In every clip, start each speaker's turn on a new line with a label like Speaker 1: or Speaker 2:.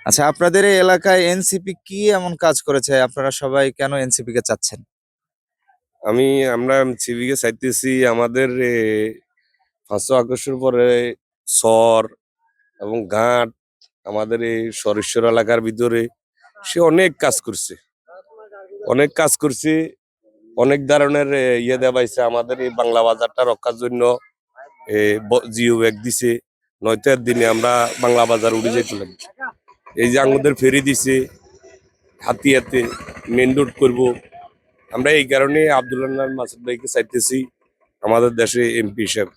Speaker 1: আচ্ছা, আপনাদের এই এলাকায় এনসিপি কি এমন কাজ করেছে আপনারা সবাই কেন এনসিপি কে চাচ্ছেন?
Speaker 2: আমি আমরা সিভিকে চাইতেছি আমাদের 5ই আগস্টের পরে চর এবং ঘাট আমাদের এই সরেশ্বর এলাকার ভিতরে সে অনেক কাজ করছে অনেক ধরনের ইয়ে দেওয়াইছে আমাদের এই বাংলা বাজারটা রক্ষার জন্য জিও ব্যাগ দিছে, নয়তো এর দিনে আমরা বাংলা বাজার উড়ে যেতে এই যে আমাদের ফেরি দিছে হাতিয়াতে মেন রোড করবো। আমরা এই কারণে আব্দুল্লাহ মাসুদ ভাইকে চাইতেছি আমাদের দেশে এমপি হিসেবে।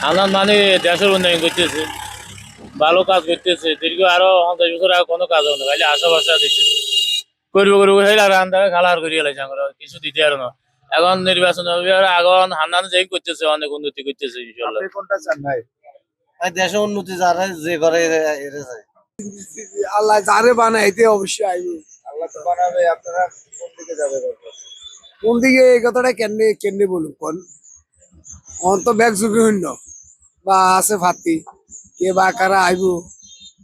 Speaker 3: আমার মানে দেশের উন্নয়ন করতেছে, ভালো কাজ করতেছে। দীর্ঘ আরো 50 বছর আগে কোনো কাজ হবে না, খালি আশা দিতেছে। করবো করবো খাইলে আর আন্দারে খালার করিয়ে লাইছে, আমরা কিছু দিতে আর না। এখন নির্বাচন হবে, আর এখন হান্নান যেই করতেছে অনেক উন্নতি করতেছে ইনশাল্লাহ।
Speaker 1: আপনি কোনটা চান ভাই?
Speaker 4: দেশে উন্নতি যারা যে করে এরা যায়।
Speaker 5: আল্লাহ যারে বানাইতে অবশ্যই আইবে।
Speaker 1: আল্লাহ তো বানাবে, আপনারা কোন দিকে যাবেন?
Speaker 5: কোন দিকে এই কথাটা কেমনে কেমনে বলুক কোন অন্ত ব্যাগ ঝুঁকি শূন্য বা আছে ফাতি কে বা কারা আইব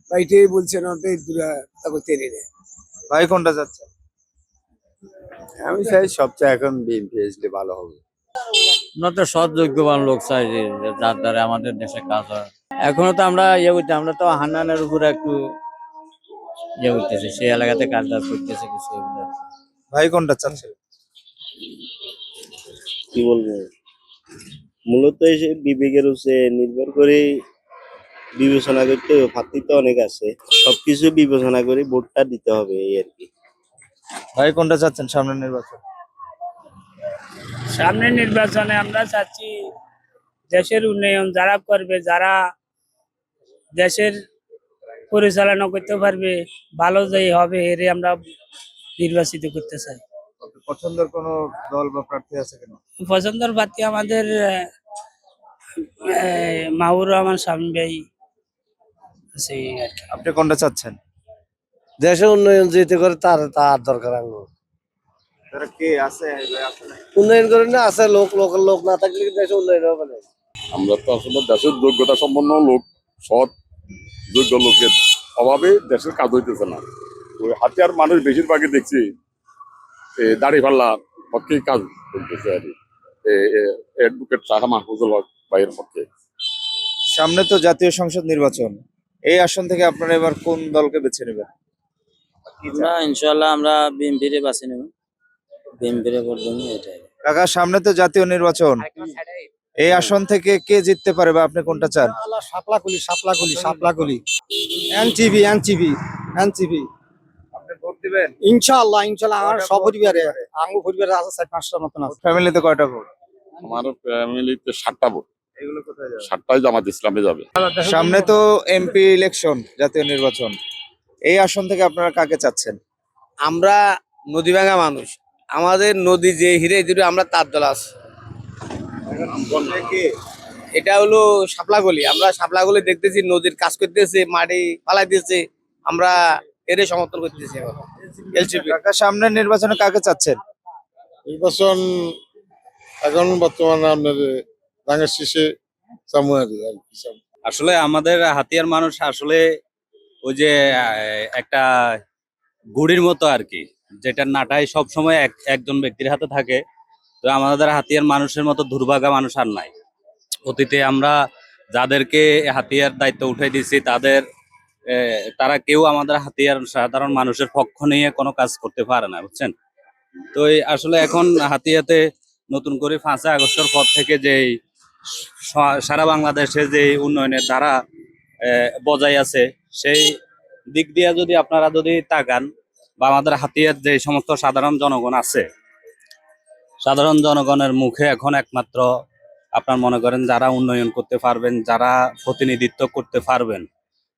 Speaker 5: বা এটাই বলছেন অন্ত দূরে তাকে টেনে নেয়।
Speaker 1: ভাই কোনটা চাচ্ছেন?
Speaker 6: আমি চাই সবচেয়ে এখন বিএনপি আসলে ভালো হবে।
Speaker 4: আমরা তো সৎ যোগ্যবান লোক চাই যে যার দ্বারা আমাদের দেশে কাজ হয়। এখনো তো আমরা ইয়ে করছি, আমরা তো হান্নানের উপরে একটু ইয়ে করতেছি, সেই এলাকাতে কাজ টাজ করতেছে কিছু এগুলো।
Speaker 1: ভাই কোনটা চাচ্ছেন?
Speaker 7: কি বলবো, মূলত এসে বিবেকের উপরে নির্ভর করে বিবেচনা করতে হবে। প্রার্থী তো অনেক আছে, সবকিছু বিবেচনা করে ভোটটা দিতে হবে এই আর কি।
Speaker 1: ভাই কোনটা চাচ্ছেন সামনের নির্বাচন?
Speaker 8: সামনের নির্বাচনে আমরা চাচ্ছি দেশের উন্নয়ন যারা করবে, যারা দেশের পরিচালনা করতে পারবে, ভালো যেই হবে এরে আমরা নির্বাচিত করতে চাই।
Speaker 1: আপনার পছন্দের কোনো দল বা প্রার্থী আছে কিনা?
Speaker 8: পছন্দের প্রার্থী আমাদের মাহবুর রহমান স্বামী ভাই আছে আর কি।
Speaker 1: আপনি কোনটা চাচ্ছেন?
Speaker 4: দেশের উন্নয়ন যেতে করে তার তার দরকার আঙ্গুর
Speaker 1: তারা কে আছে?
Speaker 4: উন্নয়ন করে না আছে লোক, লোকের লোক না থাকলে কি দেশে উন্নয়ন হবে না?
Speaker 9: আমরা তো আসলে দেশের যোগ্যতা সম্পন্ন লোক, সৎ যোগ্য লোকের অভাবে দেশের কাজ হইতেছে না। ওই হাতিয়ার মানুষ বেশিরভাগই দেখছি দাড়ি পাল্লা পক্ষে কাজ করতেছে আর কি, অ্যাডভোকেট শাহ মাহফুজুল হক ভাইয়ের পক্ষে।
Speaker 1: সামনে তো জাতীয় সংসদ নির্বাচন, এই আসন থেকে আপনারা এবার কোন দলকে বেছে নেবেন?
Speaker 4: আমরা ইনশাআল্লাহ আমরা বিএনপির বাছি নেব, বিএনপির ভোট দেব এটাই।
Speaker 1: কাকা, সামনে তো জাতীয় নির্বাচন, এই আসন থেকে কে জিততে পারে বা আপনি কোনটা চান?
Speaker 5: সাপলাগুলি এনসিপি এনসিপি এনসিপি
Speaker 1: আপনি ভোট দিবেন?
Speaker 5: ইনশাআল্লাহ ইনশাআল্লাহ আমার সব পরিবারে আঙ্গু পরিবারে আছে 4-5টার মতন আছে।
Speaker 1: ফ্যামিলিতে কয়টা ভোট?
Speaker 9: আমার ফ্যামিলিতে 7টা ভোট,
Speaker 1: এগুলো কোথায় যাবে?
Speaker 9: 7টাই জামাত ইসলামে যাবে।
Speaker 1: সামনে তো এমপি ইলেকশন, জাতীয় নির্বাচন, এই আসন থেকে আপনারা কাকে চাচ্ছেন?
Speaker 4: আমরা নদী ভাঙা মানুষ, আমাদের নদী যে হিরে দিবে আমরা তার দল আছে। এটা হলো শাপলাগলি, আমরা শাপলাগলি দেখতেছি নদীর কাজ করতেছে, মাটি ফালাই দিয়েছে, আমরা এর সমর্থন করতেছি। এলসিপি
Speaker 1: কাকা, সামনের নির্বাচনে কাকে চাচ্ছেন?
Speaker 10: নির্বাচন এখন বর্তমানে আপনার রাঙের শীষে সামুয়ারি আর কি।
Speaker 3: আসলে আমাদের হাতিয়ার মানুষ আসলে ওই যে একটা গুড়ির মতো আর কি, যেটা নাটাই সবসময় একজন ব্যক্তির হাতে থাকে। তো আমাদের হাতিয়ার মানুষের মতো দুর্ভাগা মানুষ আর নাই। অতীতে আমরা যাদেরকে হাতিয়ার দায়িত্ব উঠে দিয়েছি তারা কেউ আমাদের হাতিয়ার সাধারণ মানুষের পক্ষ নিয়ে কোনো কাজ করতে পারে না, বুঝছেন। তো আসলে এখন হাতিয়াতে নতুন করে 5ই আগস্টের পর থেকে যে সারা বাংলাদেশে যে উন্নয়নের ধারা বজায় আছে, সেই দিক দিয়ে যদি আপনারা যদি তাকান বা আমাদের হাতিয়ার যে সমস্ত সাধারণ জনগণ আছে, সাধারণ জনগণের মুখে এখন একমাত্র আপনার মনে করেন যারা উন্নয়ন করতে পারবেন, যারা প্রতিনিধিত্ব করতে পারবেন,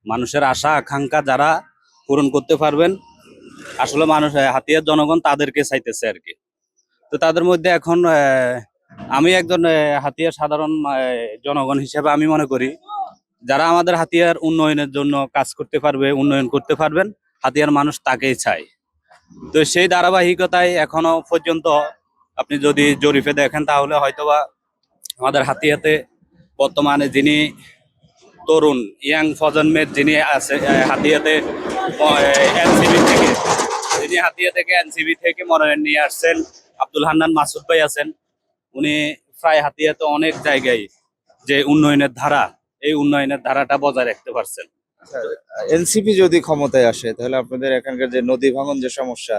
Speaker 3: মানুষের আশা আকাঙ্ক্ষা যারা পূরণ করতে পারবেন, আসলে মানুষ হাতিয়ার জনগণ তাদেরকে চাইতেছে আর কি। তো তাদের মধ্যে এখন আমি একজন হাতিয়ার সাধারণ জনগণ হিসেবে আমি মনে করি যারা আমাদের হাতিয়ার উন্নয়নের জন্য কাজ করতে পারবে, উন্নয়ন করতে পারবেন, হাতিয়ার মানুষ তাকেই চায়। তো সেই ধারাবাহিকতায় এখনো পর্যন্ত আপনি যদি জরিপে দেখেন তাহলে হয়তোবা আমাদের হাতিয়াতে বর্তমানে যিনি তরুণ ইয়াং প্রজন্মের যিনি আছে হাতিয়াতে এনসিবি থেকে, যিনি হাতিয়া থেকে এনসিবি থেকে মনোনয়ন নিয়ে আসছেন, আব্দুল হান্নান মাসুদ ভাই আছেন। উনি প্রায় হাতিয়াতে অনেক জায়গায় যে উন্নয়নের ধারা, এই উন্নয়নের ধারাটা বজায় রাখতে পারছেন।
Speaker 1: এনসিপি যদি ক্ষমতায় আসে তাহলে আপনাদের এখানকার যে নদী ভাঙন যে সমস্যা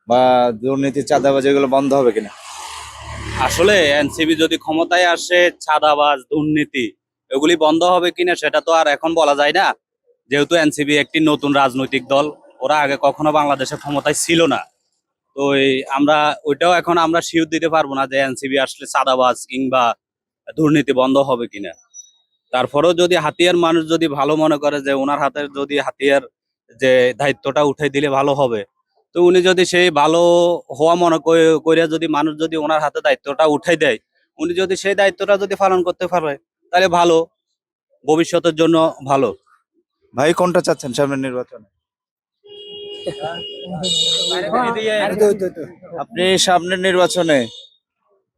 Speaker 1: বা দুর্নীতি চাঁদাবাজি এগুলো বন্ধ হবে কিনা?
Speaker 3: আসলে এনসিবি যদি ক্ষমতায় আসে, চাঁদাবাজ দুর্নীতি এগুলি বন্ধ হবে কিনা সেটা তো আর এখন বলা যায় না, যেহেতু এনসিবি একটি নতুন রাজনৈতিক দল। ওরা আগে কখনো বাংলাদেশের ক্ষমতায় ছিল না। তো আমরা ওইটাও এখন আমরা শিওর দিতে পারবো না যে এনসিবি আসলে চাঁদাবাজ কিংবা দুর্নীতি বন্ধ হবে কিনা। তারপরেও যদি হাতিয়ার মানুষ যদি ভালো মনে করে যে ওনার হাতে যদি হাতিয়ার যে দায়িত্বটা উঠাই দিলে ভালো হবে, তো উনি যদি সেই ভালো হওয়া মনে করে যদি মানুষ যদি ওনার হাতে দায়িত্বটা উঠাই দেয়, উনি যদি সেই দায়িত্বটা যদি পালন করতে পারে তাহলে ভালো, ভবিষ্যতের জন্য ভালো।
Speaker 1: ভাই কোনটা চাচ্ছেন সামনের নির্বাচনে? আপনি সামনের নির্বাচনে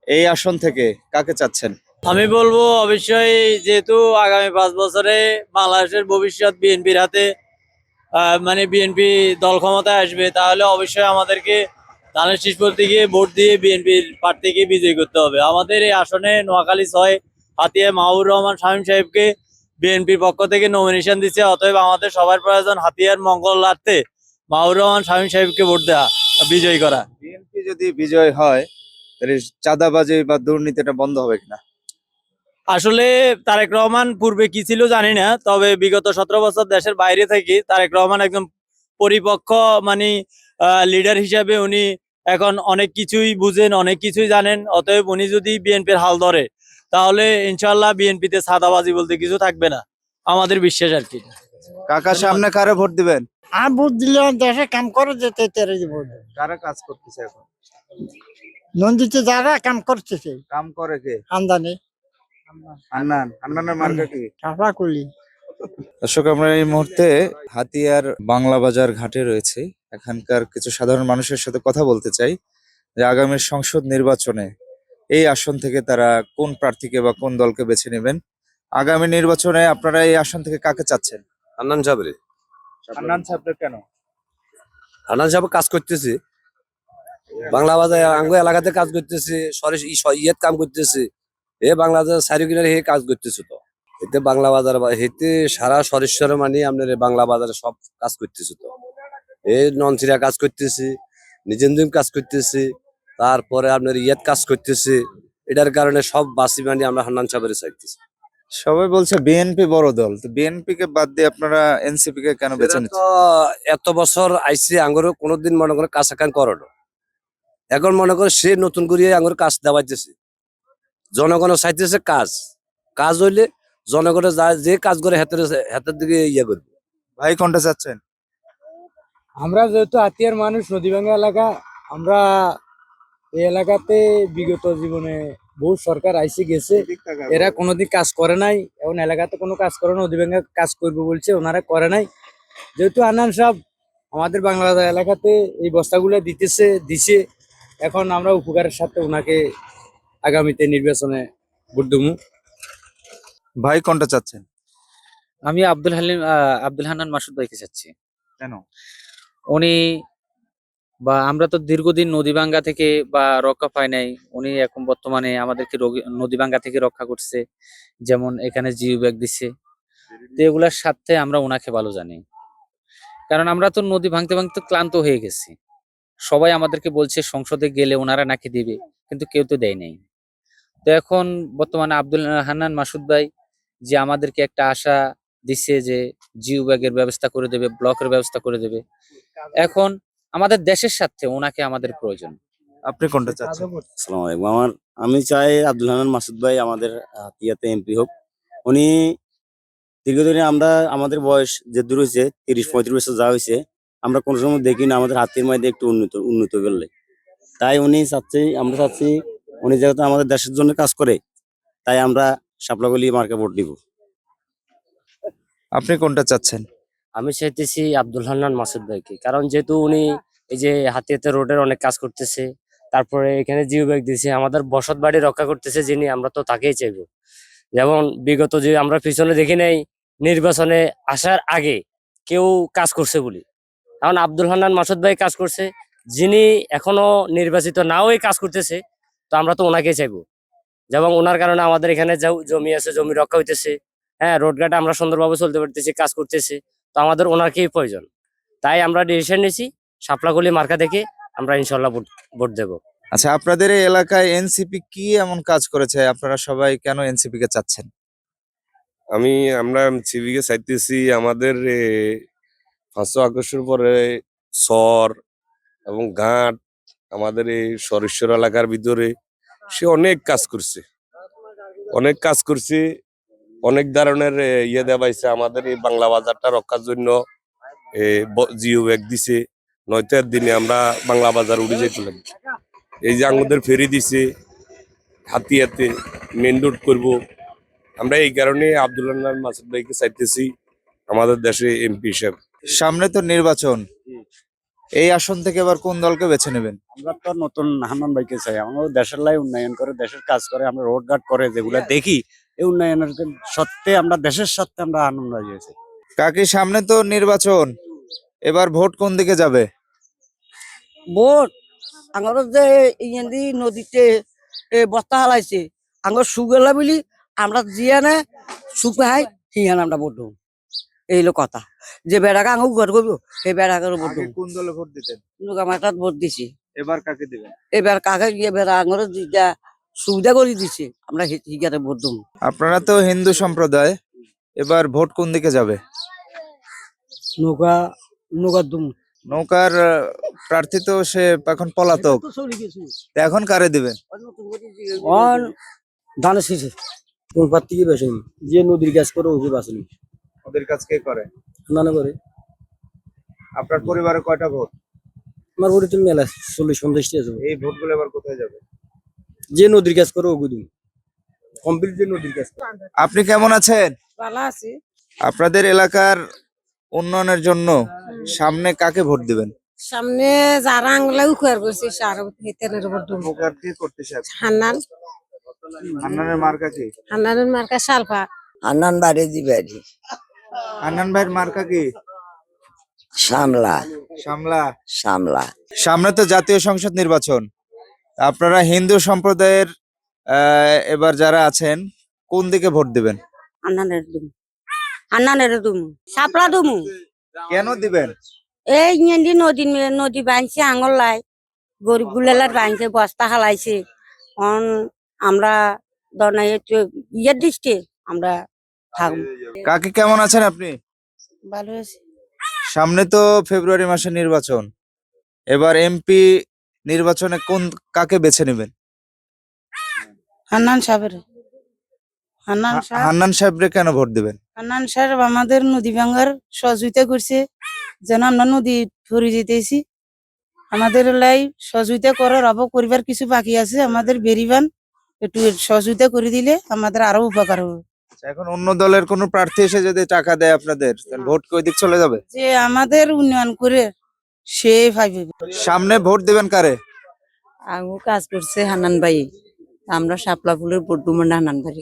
Speaker 1: এই আসন থেকে কাকে চাচ্ছেন?
Speaker 4: আমি বলবো অবশ্যই, যেহেতু আগামী 5 বছরে বাংলাদেশের ভবিষ্যৎ বিএনপির হাতে, মানে বিএনপি দল ক্ষমতায় আসবে, তাহলে অবশ্যই আমাদেরকে ধানের শীষ প্রতীকে ভোট দিয়ে বিএনপির প্রার্থীকে বিজয়ী করতে হবে। আমাদের এই আসনে নোয়াখালী 6 হাতিয়া মাহবুর রহমান শামীম সাহেবকে বিএনপির পক্ষ থেকে নমিনেশন দিচ্ছে। অতএব আমাদের সবার প্রয়োজন হাতিয়ার মঙ্গলার্থে মাহবুর রহমান শামীম সাহেবকে ভোট দেওয়া, বিজয়ী করা।
Speaker 1: বিএনপি যদি বিজয় হয় তাহলে চাঁদাবাজি বা দুর্নীতিটা বন্ধ হবে কিনা?
Speaker 4: আসলে তারেক রহমান পূর্বে কি ছিল জানি না, তবে বিগত 17 বছর দেশের বাইরে থেকে তারেক রহমান একদম পরিপক্ক, মানে লিডার হিসাবে উনি এখন অনেক কিছুই বুঝেন, অনেক কিছুই জানেন। অতএব উনি যদি বিএনপির হাল ধরে তাহলে ইনশাল্লাহ বিএনপিতে সাদাবাজি বলতে কিছু থাকবে না, আমাদের বিশ্বাস আর কি।
Speaker 1: কাকা সামনে কারে ভোট দিবেন?
Speaker 5: আমি ভোট দিলে দেশে কাম করে যেতে তেরে ভোট দেব।
Speaker 1: কারা কাজ করতেছে এখন?
Speaker 5: নন্দিতে যারা কাম করতেছে
Speaker 1: কাম করে কে?
Speaker 5: আমদানি
Speaker 1: হান্নানের মার্কা কি?
Speaker 5: কাপড়া করলি।
Speaker 1: দর্শক, আমরা এই মুহূর্তে হাতিয়ার বাংলা বাজার ঘাটে রয়েছে। এখানকার কিছু সাধারণ মানুষের সাথে কথা বলতে চাই যে আগামী সংসদ নির্বাচনে এই আসন থেকে তারা কোন প্রার্থীকে বা কোন দলকে বেছে নেবেন। আগামী নির্বাচনে আপনারা এই আসন থেকে কাকে চাচ্ছেন?
Speaker 2: হান্নান সাহেবের।
Speaker 1: হান্নান সাহেবের কেন?
Speaker 2: হান্নান সাহেব কাজ করতেছে, বাংলা বাজার আঙ্গ এলাকাতে কাজ করতেছে, ইয়েত কাম করতেছে, বাংলাদেশ সার্কুলার হে কাজ করতেছে। তো এতে বাংলা বাজার হেতে সারা সরেশ্বর মানে আপনার বাংলা বাজারে সব কাজ করতেছে। তো ননসিরা কাজ করতেছে, নিজের কাজ করতেছে, তারপরে আপনার ইয়েত কাজ করতেছে। এটার কারণে সব বাসি মানে আমরা হান্নান সাহেবের চাইতেছি।
Speaker 1: সবাই বলছে বিএনপি বড় দল, তো বিএনপি কে বাদ দিয়ে আপনারা এনসিপি কে কেন বেছে
Speaker 2: এরা
Speaker 1: নিচ্ছেন?
Speaker 2: তো এত বছর আইসি আঙ্গুরও কোনোদিন মনে করে কাজ একান করো, এখন মনে করে সে নতুন করে আঙ্গুর কাজ দেওয়াইতেছে, জনগণ চাইতেছে কাজ। কাজ হইলে জনগণের যে কাজ করে হাতের দিকে ইয়ে করবে।
Speaker 1: ভাই কোনটা চাচ্ছেন?
Speaker 5: আমরা যেহেতু হাতিয়ার মানুষ, নদীভাঙ্গা এলাকা, আমরা এই এলাকাতে বিগত জীবনে বহু সরকার আইসি গেছে, এরা কোনোদিন কাজ করে নাই। এখন এলাকাতে কোনো কাজ করে না, নদীভাঙ্গা কাজ করবে বলছে, ওনারা করে নাই। যেহেতু আনান সাহেব আমাদের বাংলা এলাকাতে এই বস্তাগুলো দিছে, এখন আমরা উপকারের সাথে ওনাকে আগামীতে নির্বাচনে ভোট দেবো।
Speaker 1: ভাই কোনটা চাচ্ছেন?
Speaker 11: আমি আব্দুল হান্নান মাসুদ ভাইকে চাচ্ছি।
Speaker 1: কেন?
Speaker 11: উনি বা আমরা তো দীর্ঘদিন নদীভাঙ্গা থেকে বা রক্ষা পাই নাই, উনি এখন বর্তমানে আমাদেরকে নদীভাঙ্গা থেকে রক্ষা করছে, যেমন এখানে জিও ব্যাগ দিচ্ছে। তো এগুলার সাথে আমরা ওনাকে ভালো জানি, কারণ আমরা তো নদী ভাঙতে ভাঙতে ক্লান্ত হয়ে গেছি। সবাই আমাদেরকে বলছে সংসদে গেলে ওনারা নাকি দিবে, কিন্তু কেউ তো দেয় নাই। তো এখন বর্তমানে আব্দুল হান্নান মাসুদ ভাই যে আমাদেরকে একটা আশা দিচ্ছে যে জিও ব্যাগের ব্যবস্থা করে দেবে, ব্লকের ব্যবস্থা করে দেবে, এখন আমাদের দেশের সাথে ওনাকে আমাদের প্রয়োজন।
Speaker 1: আপনি কোনটা চাচ্ছেন?
Speaker 7: আসসালামু আলাইকুম। আমি চাই আব্দুল হান্নান মাসুদ ভাই আমাদের হাতিয়াতে এমপি হোক। উনি দীর্ঘদিনে আমাদের বয়স যে দূর হয়েছে 30-35 বছর যা হয়েছে, আমরা কোনো সময় দেখি না আমাদের হাতের মধ্যে একটু উন্নত করলে। তাই আমরা চাচ্ছি উনি যেহেতু আমাদের দেশের জন্য কাজ করে, তাই আমরা শাপলাকলি মার্কে ভোট দিব।
Speaker 1: আপনি কোনটা চাচ্ছেন?
Speaker 12: আমি চাইতেছি আব্দুল হান্নান মাসুদ ভাইকে, কারণ যেহেতু উনি এই যে হাতিয়াতে রোডের অনেক কাজ করতেছে, তারপরে এখানে জিও ব্যাগ দিছে, আমাদের বসত বাড়ি রক্ষা করতেছে যিনি, আমরা তো তাকেই চাইবো। যেমন বিগত যে আমরা পিছনে দেখি নাই নির্বাচনে আসার আগে কেউ কাজ করছে বলি, এখন আব্দুল হান্নান মাসুদ ভাই কাজ করছে, যিনি এখনো নির্বাচিত না হয়ে কাজ করতেছে, তো আমরা তো ওনাকেই চাইবো। যেমন ওনার কারণে আমাদের এখানে জমি আছে, জমি রক্ষা হইতেছে, হ্যাঁ, রোডঘাট আমরা সুন্দরভাবে চলতে পারতেছি, কাজ করতেছি, তো আমাদের ওনাকেই প্রয়োজন। তাই আমরা ডিসিশন নিয়েছি শাপলাকলি মার্কা থেকে আমরা ইনশাল্লাহ ভোট দেবো।
Speaker 1: আচ্ছা, আপনাদের এই এলাকায় এনসিপি কি এমন কাজ করেছে আপনারা সবাই কেন এনসিপি কে চাচ্ছেন?
Speaker 2: আমরা সিভিকে চাইতেছি আমাদের 500 আগস্টের পরে চর এবং ঘাট আমাদের এই সরেশ্বর এলাকার ভিতরে সে অনেক কাজ করছে, অনেক ধরনের ইয়ে দেওয়াইছে। আমাদের এই বাংলা বাজারটা রক্ষার জন্য জিও ব্যাগ দিছে, নয়তো এর দিনে আমরা বাংলা বাজার উড়ে যেতাম। এই যে আমাদের ফেরি দিছে হাতিয়াতে মেন রোড করবো, আমরা এই কারণে আব্দুল হান্নান মাসুদ ভাইকে চাইতেছি আমাদের দেশে এমপি হিসেবে।
Speaker 1: সামনে তো নির্বাচন, এই আসন থেকে এবার কোন দলকে বেছে নেবেন?
Speaker 7: আমরা তো নতুন হান্নান ভাইকে চাই, আমাদের দেশের লাই উন্নয়ন করে, দেশের কাজ করে, আমরা রোড ঘাট করে যেগুলো দেখি, এই উন্নয়নের সত্ত্বে আমরা দেশের সত্ত্বে আমরা আনন্দ হয়েছি।
Speaker 1: কাকি, সামনে তো নির্বাচন, এবার ভোট কোন দিকে যাবে?
Speaker 13: ভোট আমার যে ইয়েন্দি নদীতে বস্তা হালাইছে আমার সুগেলা বলি আমরা জিয়ানে সুপাই হিয়ান আমরা ভোট দেবো। এই হলো কথা, যে বেড়াকে আঙুল ঘর করবো সেই বেড়াকে ভোট
Speaker 1: আগে
Speaker 13: দেবো।
Speaker 1: কোন দলে ভোট দিতেন,
Speaker 13: মাথার ভোট দিছি,
Speaker 1: এবার কাকে দিবেন?
Speaker 13: এবার কাকে গিয়ে বেড়া আঙুর যা সুবিধা করে দিছে আমরা হিগাতে ভোট দেবো।
Speaker 1: আপনারা তো হিন্দু সম্প্রদায়, এবার ভোট কোন দিকে যাবে?
Speaker 13: নৌকা নৌকা দুম
Speaker 1: নৌকার প্রার্থী তো সে এখন পলাতক, তা এখন কারে দিবেন?
Speaker 13: ধানের শীষে কোন প্রার্থীকে বেছে যে নদীর কাজ করে ওকে বাঁচলি
Speaker 1: ওদের কাজ কে করে?
Speaker 13: নানা করে।
Speaker 1: আপনার পরিবারে কয়টা ভোট?
Speaker 13: আমার ভোট তুমি মেলা 40-50টি আছে।
Speaker 1: এই ভোটগুলো এবার কোথায় যাবে?
Speaker 13: যে নদীর কাজ করে ওকে দিন কমপ্লিট, যে নদীর কাজ করে।
Speaker 1: আপনি কেমন আছেন?
Speaker 8: ভালো আছি।
Speaker 1: আপনাদের এলাকার উন্নয়নের জন্য সামনে কাকে ভোট দিবেন?
Speaker 8: সামনে যারা আঙ্গুলা উখার করছে সারা তেলের উপর ডুব
Speaker 1: উপকার কে করতেছে?
Speaker 8: হান্নান,
Speaker 1: হান্নানের মার্কা কি?
Speaker 8: হান্নানের মার্কা সালফা।
Speaker 13: হান্নান বাড়ি দিবে
Speaker 1: হান্নান ভাইয়ের মার্কা কি?
Speaker 13: সামলা
Speaker 1: সামলা।
Speaker 13: সামলা।
Speaker 1: সামনে তো জাতীয় সংসদ নির্বাচন, আপনারা হিন্দু সম্প্রদায়ের এবার যারা আছেন কোন দিকে ভোট দিবেন?
Speaker 8: হান্নানের দুম, হান্নানের দুম, সাপলা দুমু।
Speaker 1: কেন দিবেন?
Speaker 8: এই ইয়েন্দি নদী বাঁধছে আঙুল লাই, গরিব গুলার বাঁধছে, বস্তা হালাইছে। আমরা দনাই ইয়ের দৃষ্টি আমরা থাকবো।
Speaker 1: কাকি, কেমন আছেন আপনি?
Speaker 8: ভালো আছে।
Speaker 1: সামনে তো ফেব্রুয়ারি মাসে নির্বাচন, এবার এমপি নির্বাচনে কাকে বেছে নেবেন?
Speaker 8: হান্নান সাহেবের।
Speaker 1: হান্নান সাহেবরে কেন ভোট দিবেন?
Speaker 8: হান্নান সাহেব আমাদের নদী ভাঙ্গার সহযোগিতা করছে, যেন আমরা নদী ফিরে যেতেছি। আমাদের লাই সহযোগিতা করার পরিবার কিছু বাকি আছে, আমাদের বেরিবান একটু সহযোগিতা করে দিলে আমাদের আরো উপকার হবে।
Speaker 1: এখন অন্য দলের কোন প্রার্থী এসে যদি টাকা দেয় আপনাদের, তাহলে ভোট কই দিক চলে যাবে?
Speaker 8: যে আমাদের উন্নয়ন করে সে ভাইবে।
Speaker 1: সামনে ভোট দিবেন কারে?
Speaker 13: আগু কাজ করছে হান্নান ভাই, আমরা শাপলা ফুলের ভোট দেবো হান্নান ভাই।